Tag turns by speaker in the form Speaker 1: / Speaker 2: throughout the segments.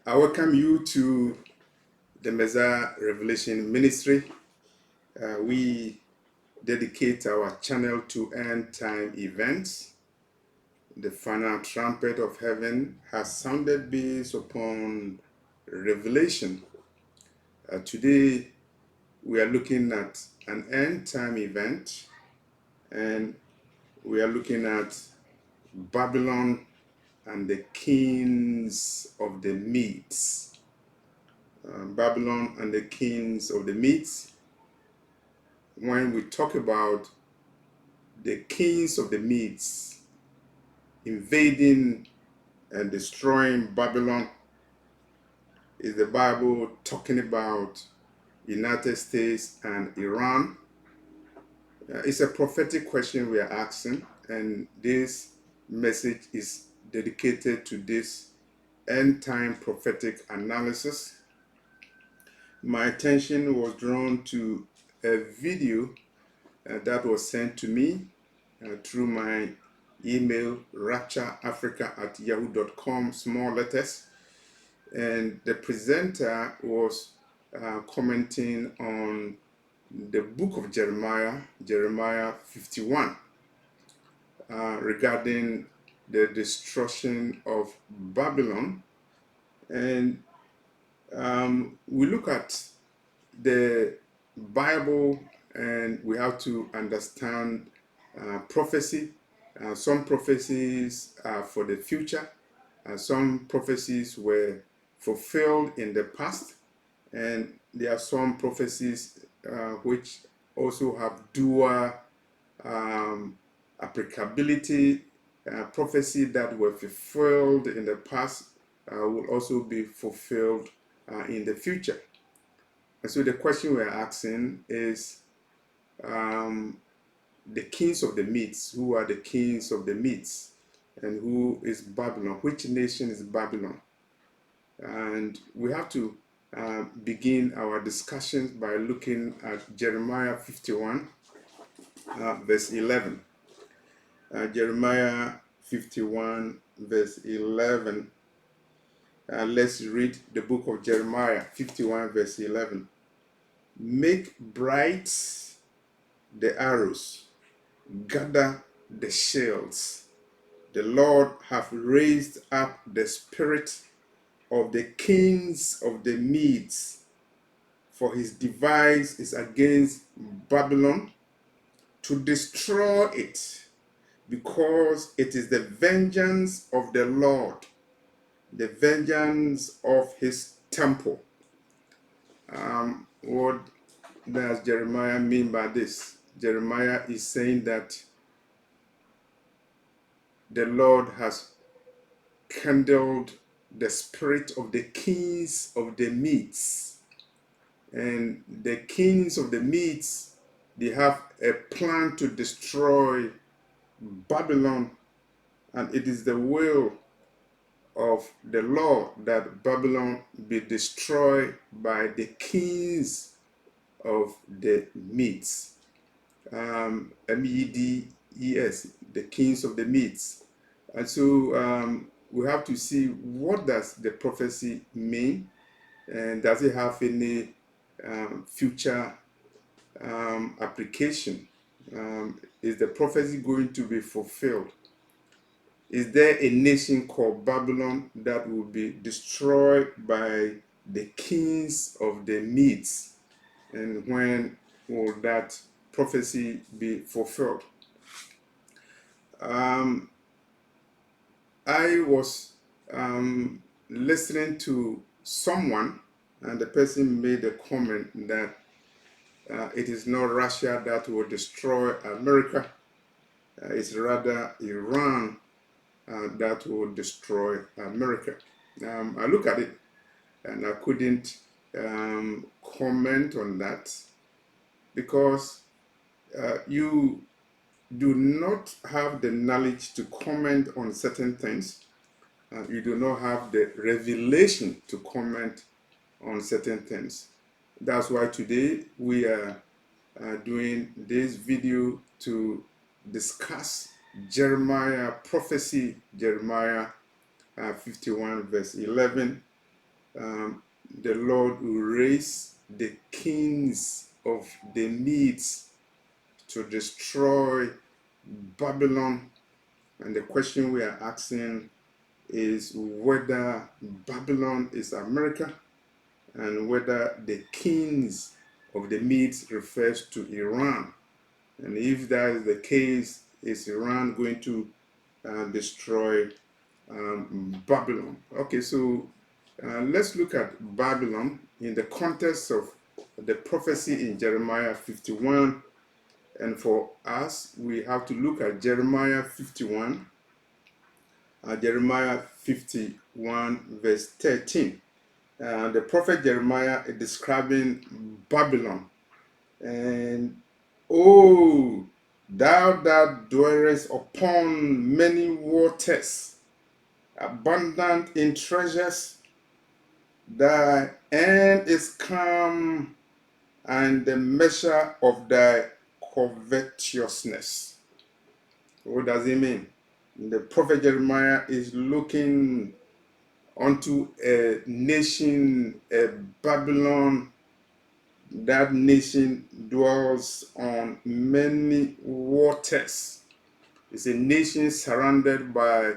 Speaker 1: I welcome you to the Messiah Revelation Ministry. We dedicate our channel to end time events. The final trumpet of heaven has sounded based upon revelation. Today, we are looking at an end time event, and we are looking at Babylon and the kings of the Medes. Babylon and the kings of the Medes. When we talk about the kings of the Medes invading and destroying Babylon, is the Bible talking about United States and Iran? It's a prophetic question we are asking, and this message is dedicated to this end time prophetic analysis. My attention was drawn to a video that was sent to me through my email, raptureafrica@yahoo.com, small letters. And the presenter was commenting on the book of Jeremiah, Jeremiah 51, regarding the destruction of Babylon. And we look at the Bible and we have to understand prophecy. Some prophecies are for the future. Some prophecies were fulfilled in the past. And there are some prophecies which also have dual applicability. Prophecy that were fulfilled in the past will also be fulfilled in the future. And so the question we're asking is the kings of the Medes. Who are the kings of the Medes? And who is Babylon? Which nation is Babylon? And we have to begin our discussions by looking at Jeremiah 51, verse 11. Jeremiah 51, verse 11. Let's read the book of Jeremiah 51, verse 11. Make bright the arrows, gather the shields. The Lord hath raised up the spirit of the kings of the Medes, for his device is against Babylon, to destroy it, because it is the vengeance of the Lord, the vengeance of his temple. What does Jeremiah mean by this? Jeremiah is saying that the Lord has kindled the spirit of the kings of the Medes. And the kings of the Medes, they have a plan to destroy Babylon, and it is the will of the Lord that Babylon be destroyed by the kings of the Medes. MEDES, the kings of the Medes. And so we have to see, what does the prophecy mean, and does it have any future application? Is the prophecy going to be fulfilled? Is there a nation called Babylon that will be destroyed by the kings of the Medes? And when will that prophecy be fulfilled? I was listening to someone, and the person made a comment that it is not Russia that will destroy America. It's rather Iran that will destroy America. I look at it and I couldn't comment on that, because you do not have the knowledge to comment on certain things. You do not have the revelation to comment on certain things. That's why today we are doing this video to discuss Jeremiah prophecy, Jeremiah 51 verse 11, the Lord will raise the kings of the Medes to destroy Babylon. And the question we are asking is whether Babylon is America and whether the kings of the Medes refers to Iran. And if that is the case, is Iran going to destroy Babylon? Okay, so let's look at Babylon in the context of the prophecy in Jeremiah 51. And for us, we have to look at Jeremiah 51, Jeremiah 51, verse 13. The prophet Jeremiah is describing Babylon. And, oh, thou that dwellest upon many waters, abundant in treasures, thy end is come, and the measure of thy covetousness. What does it mean? The prophet Jeremiah is looking unto a nation, a Babylon. That nation dwells on many waters. It's a nation surrounded by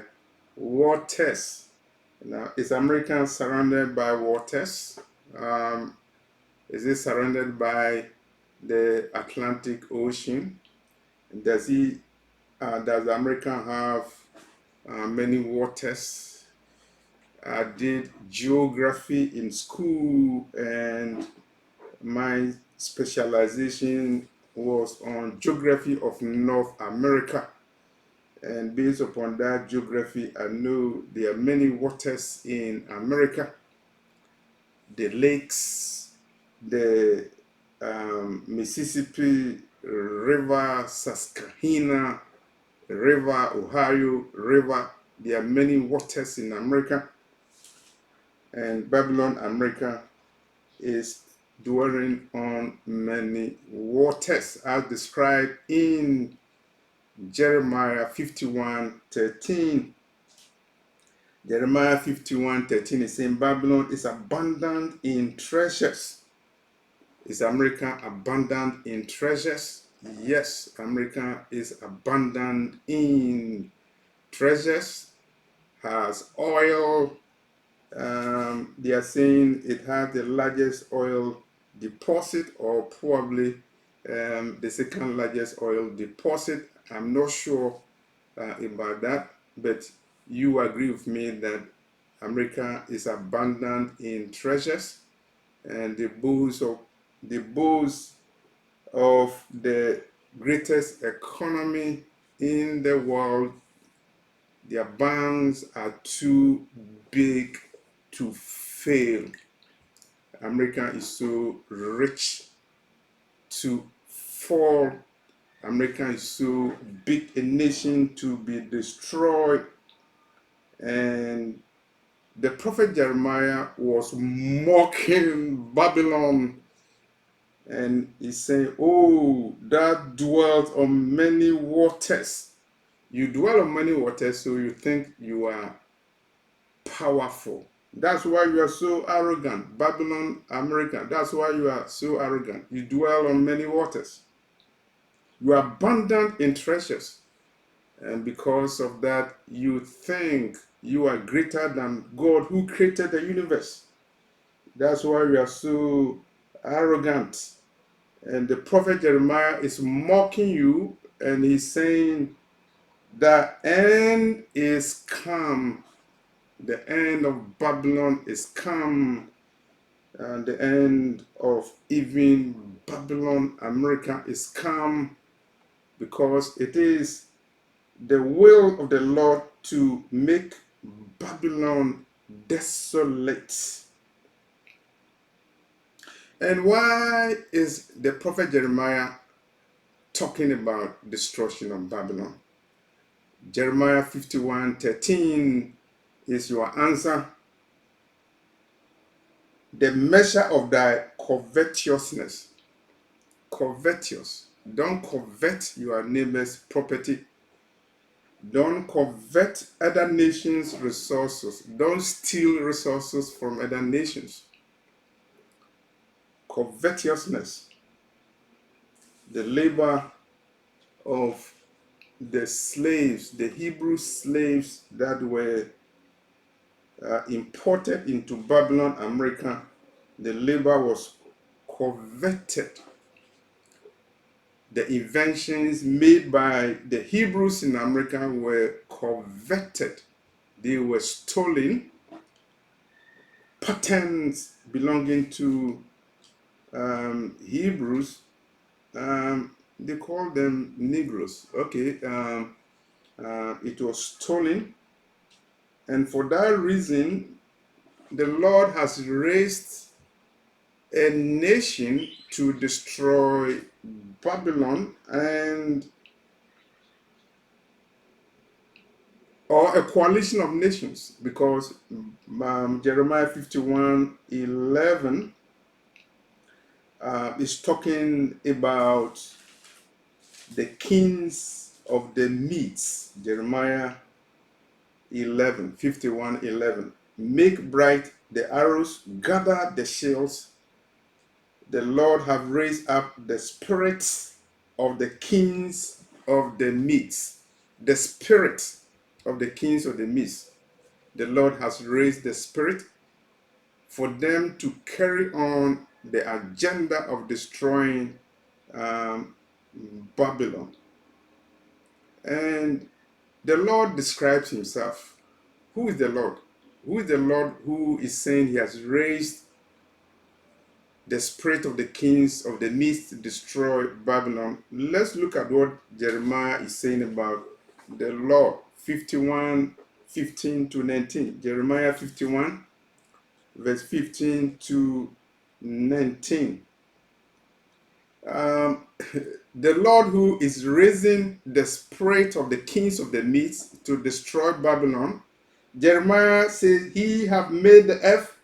Speaker 1: waters. Now, is America surrounded by waters? Is it surrounded by the Atlantic Ocean? Does America have many waters? I did geography in school, and my specialization was on geography of North America. And based upon that geography, I know there are many waters in America. The lakes, the Mississippi River, Susquehanna River, Ohio River. There are many waters in America. And Babylon, America, is dwelling on many waters, as described in Jeremiah 51:13. Jeremiah 51:13 is saying Babylon is abundant in treasures. Is America abundant in treasures? Yes, America is abundant in treasures, has oil. They are saying it has the largest oil deposit, or probably the second largest oil deposit. I'm not sure about that, but you agree with me that America is abundant in treasures, and the boast of the greatest economy in the world. Their banks are too big to fail. America is so rich to fall. America is so big a nation to be destroyed. And the prophet Jeremiah was mocking Babylon, and he's saying, oh, that dwelt on many waters. You dwell on many waters, so you think you are powerful. That's why you are so arrogant. Babylon, America, that's why you are so arrogant. You dwell on many waters. You are abundant in treasures. And because of that, you think you are greater than God who created the universe. That's why you are so arrogant. And the prophet Jeremiah is mocking you, and he's saying, the end is come. The end of Babylon is come. And the end of even Babylon, America, is come, because it is the will of the Lord to make Babylon desolate. And why is the prophet Jeremiah talking about destruction of Babylon? Jeremiah 51:13 is your answer. The measure of thy covetousness. Covetous. Don't covet your neighbor's property. Don't covet other nations' resources. Don't steal resources from other nations. Covetousness, the labor of the slaves, the Hebrew slaves that were imported into Babylon, America, the labor was coveted. The inventions made by the Hebrews in America were coveted. They were stolen. Patents belonging to Hebrews, they call them Negroes. Okay, it was stolen, and for that reason, the Lord has raised a nation to destroy Babylon, and or a coalition of nations, because Jeremiah 51:11 is talking about the kings of the Medes. Jeremiah 51:11. Make bright the arrows, gather the shields. The Lord have raised up the spirits of the kings of the Medes. The spirit of the kings of the Medes. The Lord has raised the spirit for them to carry on the agenda of destroying Babylon. And the Lord describes himself. Who is the Lord? Who is the Lord who is saying he has raised the spirit of the kings of the Medes to destroy Babylon? Let's look at what Jeremiah is saying about the Lord. 51:15-19. Jeremiah 51, verse 15 to 19. The Lord who is raising the spirit of the kings of the Medes to destroy Babylon. Jeremiah says, he have made the earth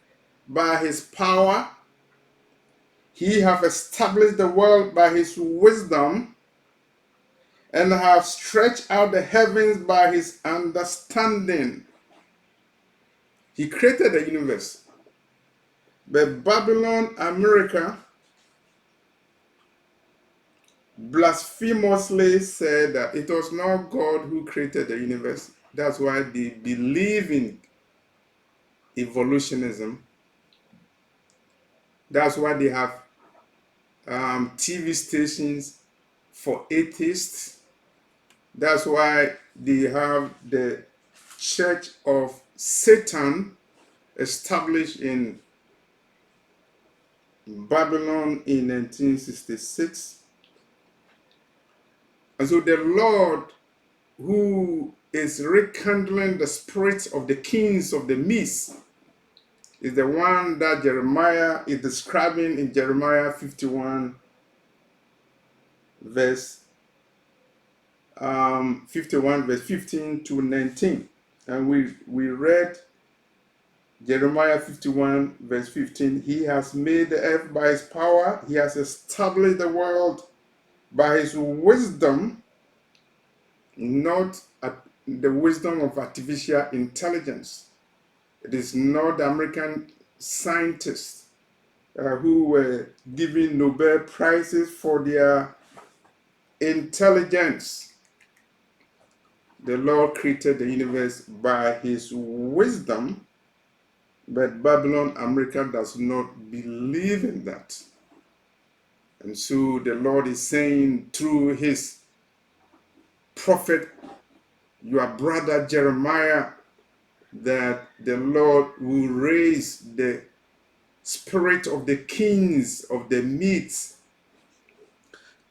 Speaker 1: by his power. He have established the world by his wisdom, and have stretched out the heavens by his understanding. He created the universe. But Babylon, America, blasphemously said that it was not God who created the universe. That's why they believe in evolutionism. That's why they have TV stations for atheists. That's why they have the Church of Satan established in Babylon in 1966. And so the Lord, who is rekindling the spirits of the kings of the Medes, is the one that Jeremiah is describing in Jeremiah 51, verse 15 to 19. And we read Jeremiah 51, verse 15. He has made the earth by his power. He has established the world by his wisdom, not the wisdom of artificial intelligence. It is not the American scientists who were given Nobel Prizes for their intelligence. The Lord created the universe by his wisdom, but Babylon, America does not believe in that. And so the Lord is saying through his prophet, your brother Jeremiah, that the Lord will raise the spirit of the kings of the Medes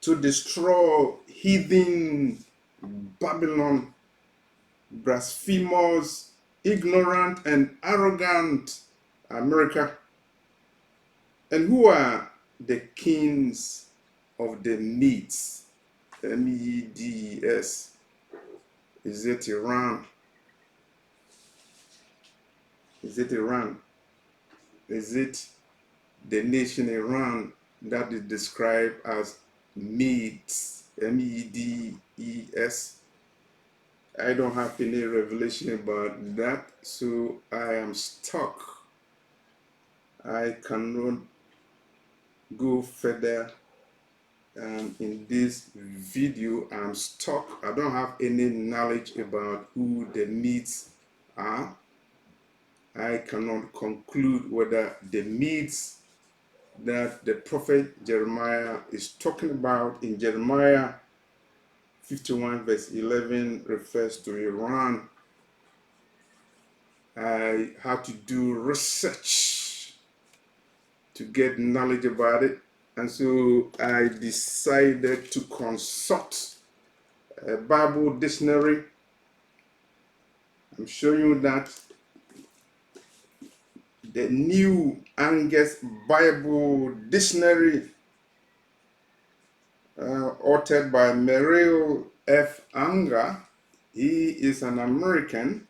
Speaker 1: to destroy heathen Babylon, blasphemous, ignorant, and arrogant America. And who are the kings of the Medes? MEDES. Is it Iran? Is it Iran? Is it the nation Iran that is described as Medes? MEDES. I don't have any revelation about that, so I am stuck. I cannot go further in this video. I'm stuck. I don't have any knowledge about who the MEDES are. I cannot conclude whether the MEDES that the prophet Jeremiah is talking about in Jeremiah 51 verse 11 refers to Iran. I had to do research to get knowledge about it, and so I decided to consult a Bible dictionary. I'm showing you that the New Angus Bible Dictionary, authored by Merrill F. Unger. He is an American,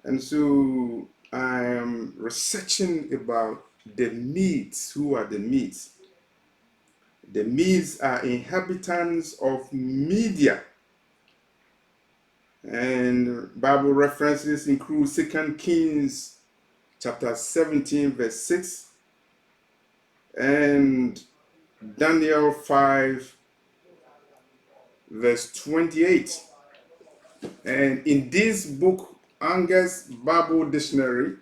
Speaker 1: and so I am researching about the MEDES. Who are the MEDES? The MEDES are inhabitants of Media, and Bible references include 2 Kings chapter 17 verse 6 and Daniel 5 verse 28. And in this book, Angus Bible Dictionary,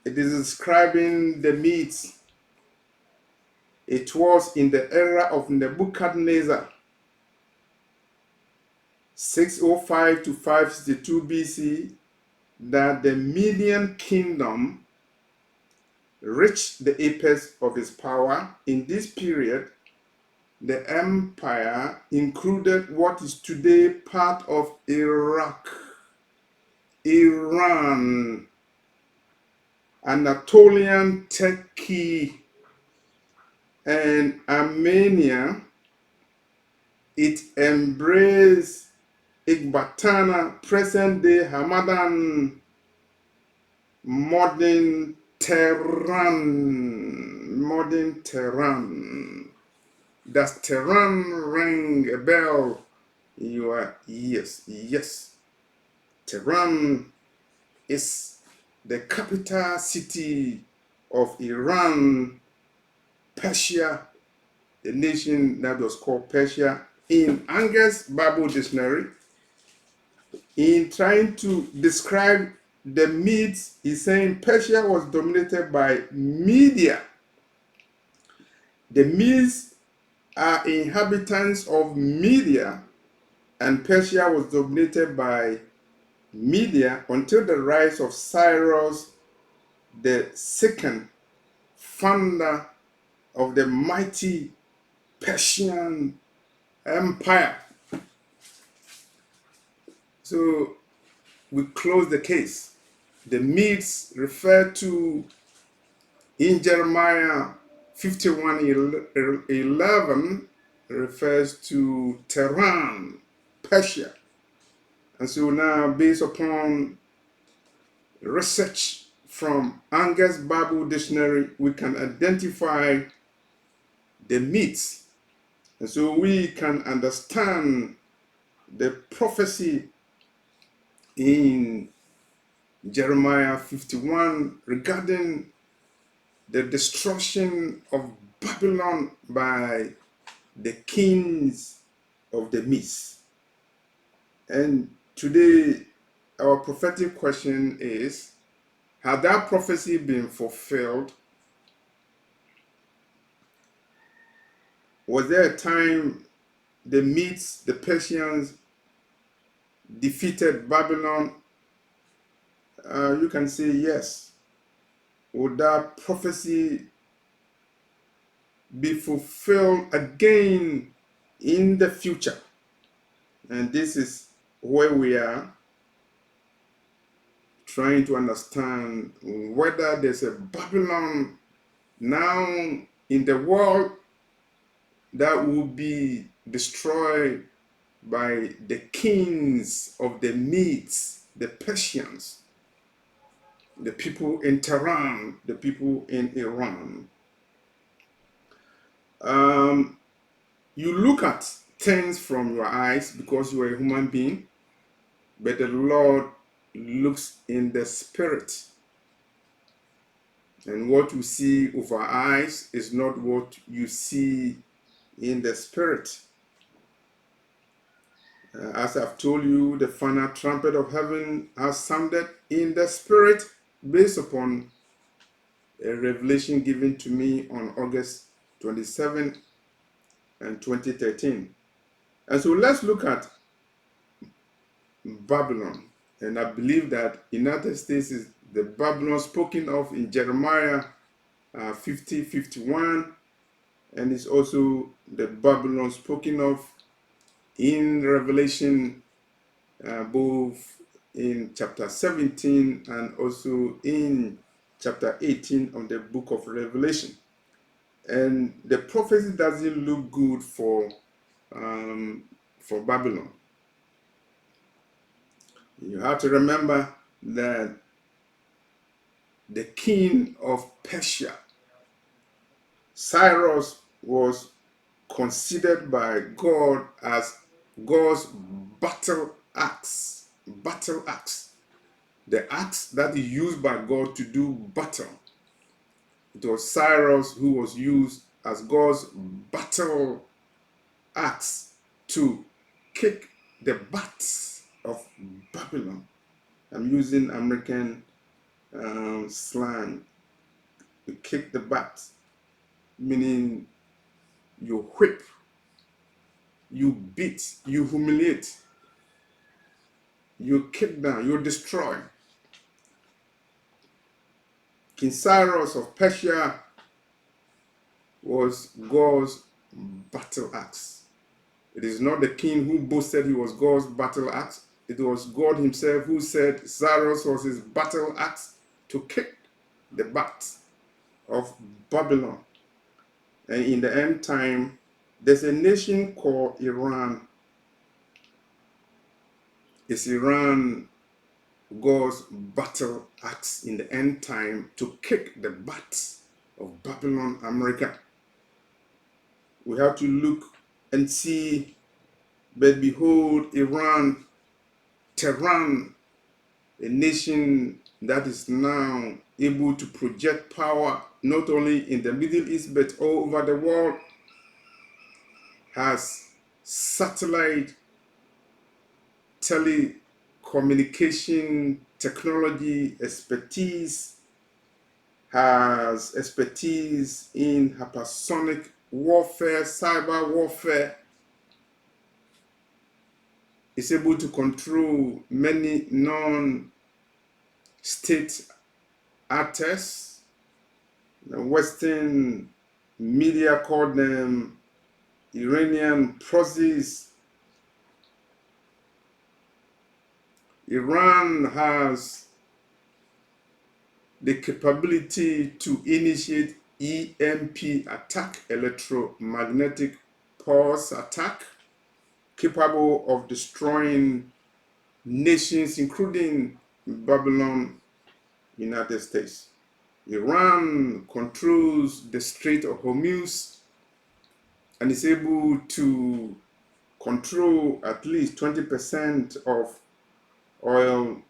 Speaker 1: it is describing the MEDES. It was in the era of Nebuchadnezzar, 605 to 562 BC, that the Median kingdom reached the apex of its power. In this period, the empire included what is today part of Iraq, Iran, Anatolian Turkey, and Armenia. It embraced Ecbatana, present-day Hamadan, modern Tehran. Does Tehran ring a bell in your ears? Yes. Tehran is the capital city of Iran, Persia, the nation that was called Persia. In Angus Bible Dictionary, in trying to describe the Medes, he's saying Persia was dominated by Media. The Medes are inhabitants of Media, and Persia was dominated by Media until the rise of Cyrus the second, founder of the mighty Persian Empire. So we close the case. The Medes referred to in Jeremiah 51:11 refers to Tehran, Persia. And so now, based upon research from Angus Bible Dictionary, we can identify the Medes. And so we can understand the prophecy in Jeremiah 51 regarding the destruction of Babylon by the kings of the Medes. And today, our prophetic question is, has that prophecy been fulfilled? Was there a time the Medes, the Persians, defeated Babylon? You can say yes. Would that prophecy be fulfilled again in the future? And this is where we are trying to understand whether there's a Babylon now in the world that will be destroyed by the kings of the Medes, the Persians, the people in Tehran, the people in Iran. You look at things from your eyes because you are a human being. but the Lord looks in the spirit. And what you see with our eyes is not what you see in the spirit. As I've told you, the final trumpet of heaven has sounded in the spirit based upon a revelation given to me on August 27 and 2013. And so let's look at Babylon. And I believe that United States is the Babylon spoken of in Jeremiah 50:51, and it's also the Babylon spoken of in Revelation, both in chapter 17 and also in chapter 18 of the book of Revelation. And the prophecy doesn't look good for Babylon. You have to remember that the king of Persia, Cyrus, was considered by God as God's battle axe. Battle axe. The axe that is used by God to do battle. It was Cyrus who was used as God's battle axe to kick the butt of Babylon. I'm using American slang. To kick the butt, meaning you whip, you beat, you humiliate, you kick down, you destroy. King Cyrus of Persia was God's battle axe. It is not the king who boasted he was God's battle axe. It was God himself who said Cyrus was his battle axe to kick the butt of Babylon. And in the end time, there's a nation called Iran. Is Iran God's battle axe in the end time to kick the butt of Babylon, America? We have to look and see, but behold, Iran, Tehran, a nation that is now able to project power not only in the Middle East but all over the world, has satellite telecommunication technology expertise, has expertise in hypersonic warfare, cyber warfare, is able to control many non-state actors. The Western media call them Iranian proxies. Iran has the capability to initiate EMP attack, electromagnetic pulse attack, capable of destroying nations, including Babylon, United States. Iran controls the Strait of Hormuz and is able to control at least 20% of oil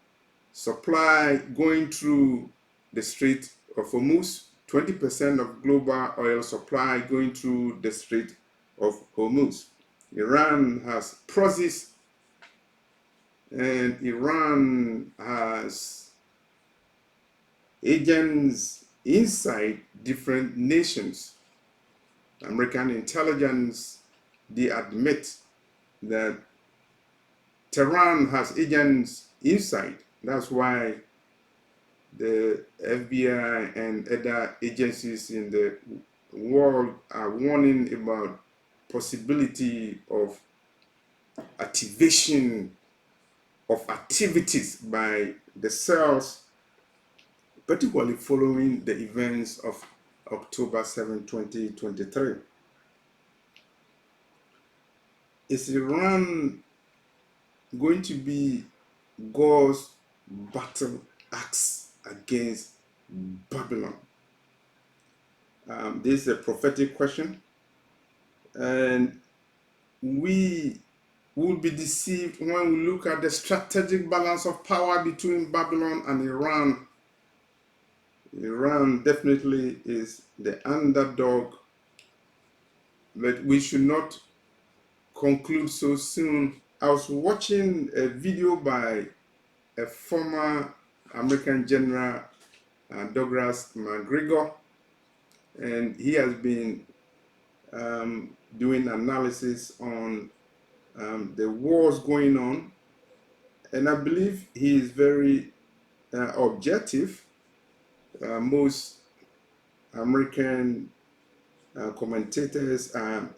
Speaker 1: supply going through the Strait of Hormuz, 20% of global oil supply going through the Strait of Hormuz. Iran has proxies, and Iran has agents inside different nations. American intelligence, they admit that Tehran has agents inside. That's why the FBI and other agencies in the world are warning about possibility of activation of activities by the cells, particularly following the events of October 7, 2023. Is Iran going to be God's battle axe against Babylon? This is a prophetic question, and we will be deceived when we look at the strategic balance of power between Babylon and Iran. Iran definitely is the underdog, but we should not conclude so soon. I was watching a video by a former American general, Douglas McGregor, and he has been doing analysis on the wars going on, and I believe he is very objective. Most American commentators are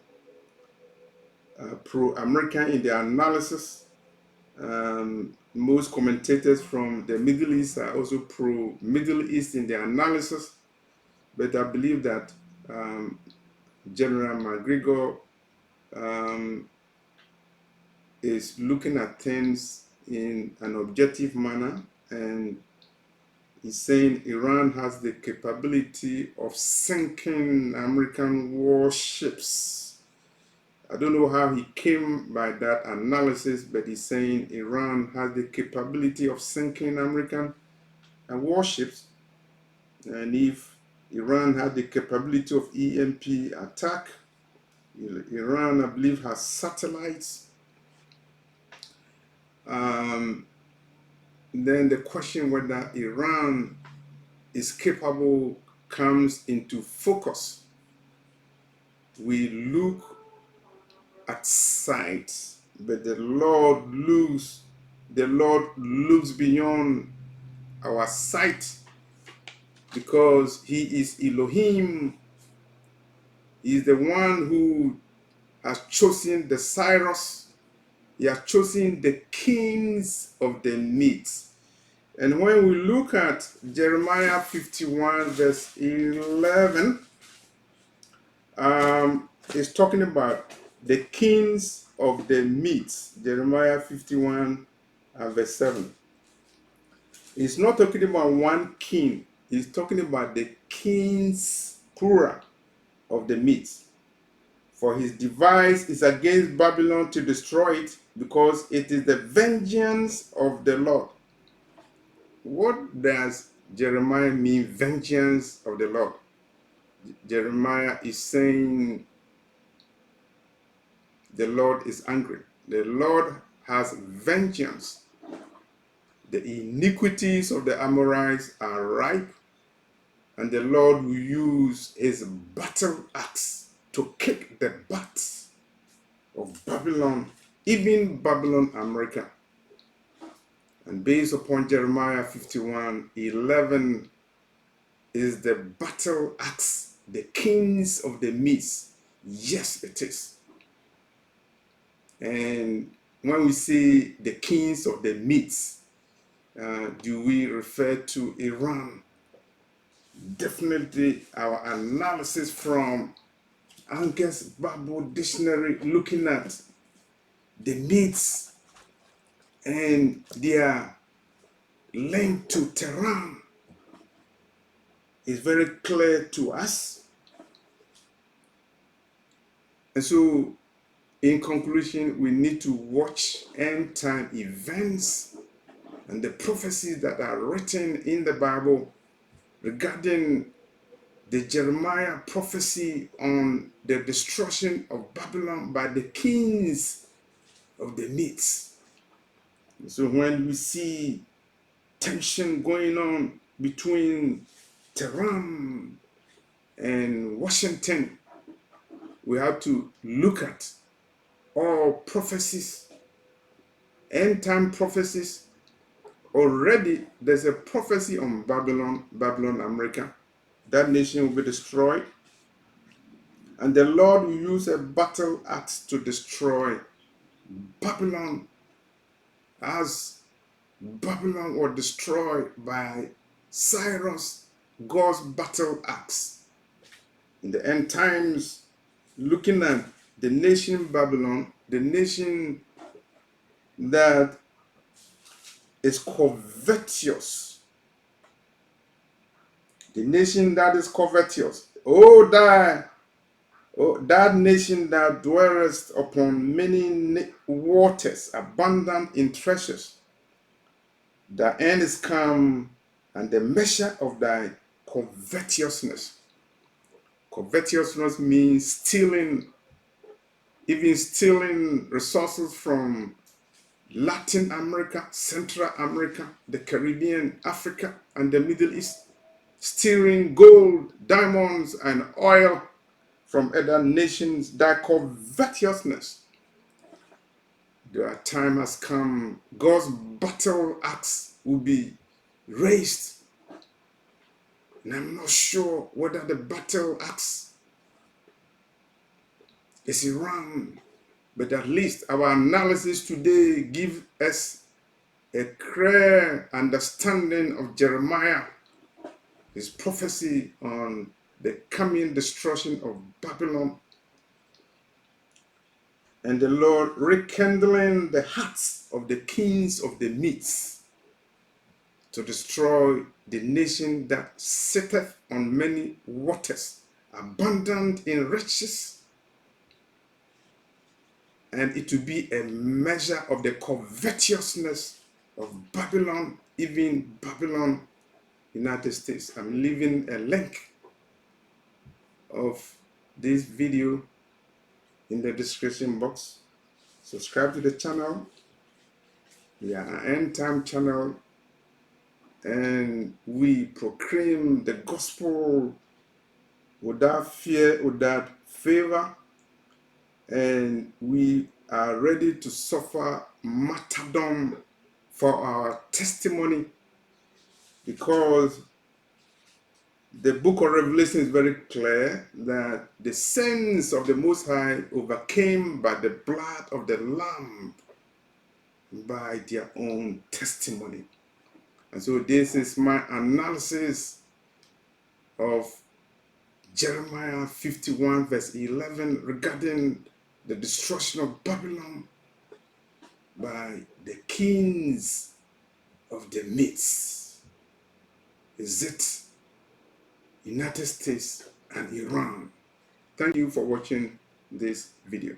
Speaker 1: pro-American in their analysis. Most commentators from the Middle East are also pro-Middle East in their analysis. But I believe that General McGregor is looking at things in an objective manner, and he's saying Iran has the capability of sinking American warships. I don't know how he came by that analysis, but he's saying Iran has the capability of sinking American warships. And if Iran had the capability of EMP attack, Iran, I believe, has satellites. Then the question whether Iran is capable comes into focus. We look at sight, but the Lord looks beyond our sight, because he is Elohim. He is the one who has chosen the Cyrus. He has chosen the kings of the Medes. And when we look at Jeremiah 51 verse 11, it's talking about the kings of the Medes. Jeremiah 51 verse 7. It's not talking about one king. He's talking about the kings, plural, of the Medes. For his device is against Babylon to destroy it, because it is the vengeance of the Lord. What does Jeremiah mean, vengeance of the Lord? Jeremiah is saying the Lord is angry. The Lord has vengeance. The iniquities of the Amorites are ripe, and the Lord will use his battle axe to kick the butts of Babylon, even Babylon America. And based upon Jeremiah 51:11, is the battle axe the kings of the Medes? Yes, it is. And when we say the kings of the Medes, do we refer to Iran? Definitely, our analysis from Angus Bible Dictionary, looking at the Medes and their link to Tehran, is very clear to us. And so, in conclusion, we need to watch end time events and the prophecies that are written in the Bible regarding the Jeremiah prophecy on the destruction of Babylon by the kings of the Medes. So when we see tension going on between Tehran and Washington, we have to look at all prophecies, end time prophecies. Already there's a prophecy on Babylon, America. That nation will be destroyed, and the Lord will use a battle axe to destroy Babylon, as Babylon was destroyed by Cyrus, God's battle axe. In the end times, looking at the nation Babylon, the nation that is covetous, the nation that is covetous. Oh, Oh, that nation that dwelleth upon many waters, abundant in treasures. The end is come, and the measure of thy covetousness. Covetousness means stealing, even stealing resources from Latin America, Central America, the Caribbean, Africa, and the Middle East. Stealing gold, diamonds, and oil from other nations. That covetousness. The time has come. God's battle axe will be raised. And I'm not sure whether the battle axe is Iran, but at least our analysis today gives us a clear understanding of Jeremiah, his prophecy on the coming destruction of Babylon, and the Lord rekindling the hearts of the kings of the Medes to destroy the nation that sitteth on many waters, abundant in riches, and it will be a measure of the covetousness of Babylon, even Babylon, United States. I'm leaving a link of this video in the description box. Subscribe to the channel. We are an end time channel, and we proclaim the gospel without fear, without favor, and we are ready to suffer martyrdom for our testimony, because the book of Revelation is very clear that the sins of the Most High overcame by the blood of the Lamb, by their own testimony. And so this is my analysis of Jeremiah 51 verse 11 regarding the destruction of Babylon by the kings of the Medes. Is it United States and Iran? Thank you for watching this video.